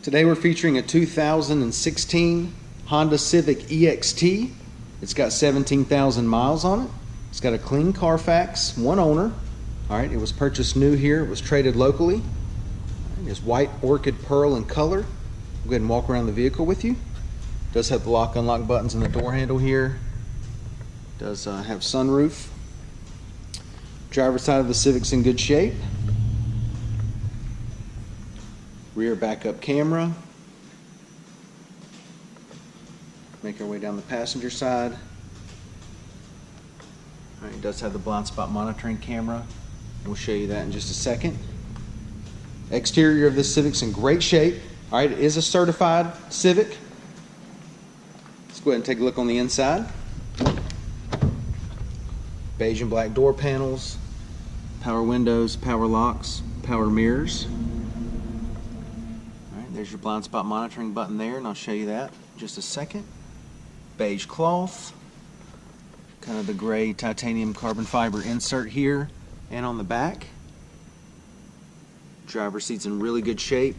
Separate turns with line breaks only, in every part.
Today we're featuring a 2016 Honda Civic EXT. It's got 17,000 miles on it. It's got a clean Carfax, one owner. All right, it was purchased new here. It was traded locally. It's white orchid pearl in color. I'll go ahead and walk around the vehicle with you. It does have the lock unlock buttons in the door handle here. It does have sunroof. Driver's side of the Civic's in good shape. Rear backup camera. Make our way down the passenger side. All right, it does have the blind spot monitoring camera. We'll show you that in just a second. Exterior of this Civic's in great shape. All right, it is a certified Civic. Let's go ahead and take a look on the inside. Beige and black door panels, power windows, power locks, power mirrors. All right, there's your blind spot monitoring button there, and I'll show you that in just a second. Beige cloth, kind of the gray titanium carbon fiber insert here and on the back. Driver's seat's in really good shape,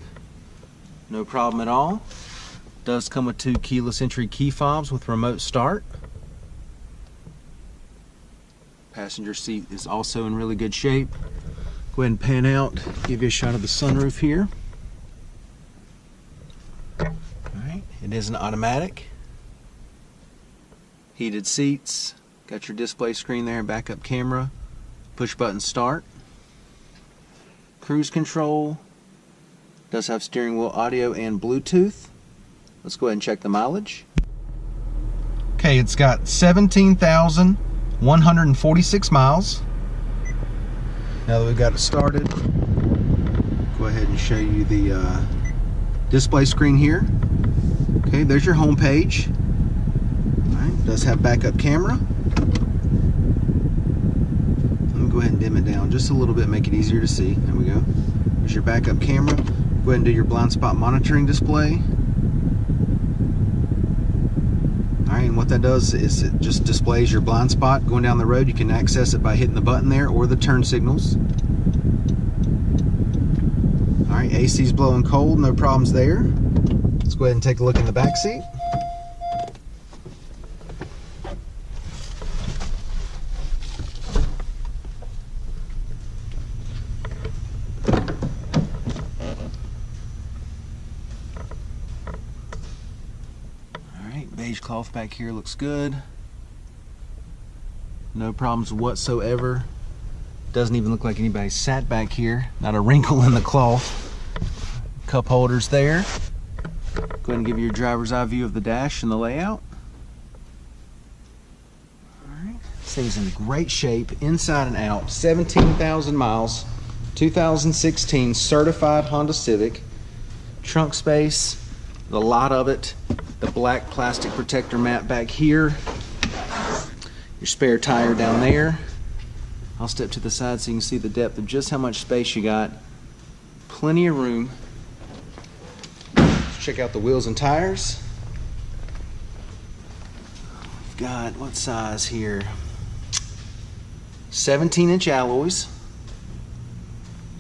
no problem at all. Does come with 2 keyless entry key fobs with remote start. Passenger seat is also in really good shape. Go ahead and pan out, give you a shot of the sunroof here. Alright, it is an automatic. Heated seats, got your display screen there and backup camera, push button start. Cruise control, does have steering wheel audio and Bluetooth. Let's go ahead and check the mileage. Okay, it's got 17,146 miles. Now that we've got it started, go ahead and show you the display screen here. Okay, there's your home page. All right, does have backup camera. Let me go ahead and dim it down just a little bit, make it easier to see. There we go. There's your backup camera. Go ahead and do your blind spot monitoring display. Alright, and what that does is it just displays your blind spot going down the road. You can access it by hitting the button there or the turn signals. Alright, AC's blowing cold, no problems there. Let's go ahead and take a look in the back seat. Beige cloth back here looks good. No problems whatsoever. Doesn't even look like anybody sat back here. Not a wrinkle in the cloth. Cup holders there. Go ahead and give you your driver's eye view of the dash and the layout. Alright, this thing's in great shape inside and out. 17,000 miles. 2016 certified Honda Civic. Trunk space, a lot of it. The black plastic protector mat back here. Your spare tire down there. I'll step to the side so you can see the depth of just how much space you got. Plenty of room. Let's check out the wheels and tires. We've got, what size here? 17-inch alloys.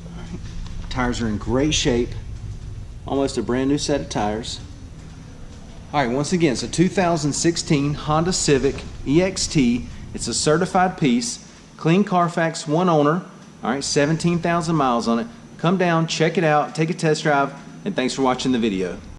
All right. Tires are in great shape. Almost a brand new set of tires. Alright, once again, it's a 2016 Honda Civic EXT. It's a certified piece, clean Carfax, one owner. Alright, 17,000 miles on it. Come down, check it out, take a test drive, and thanks for watching the video.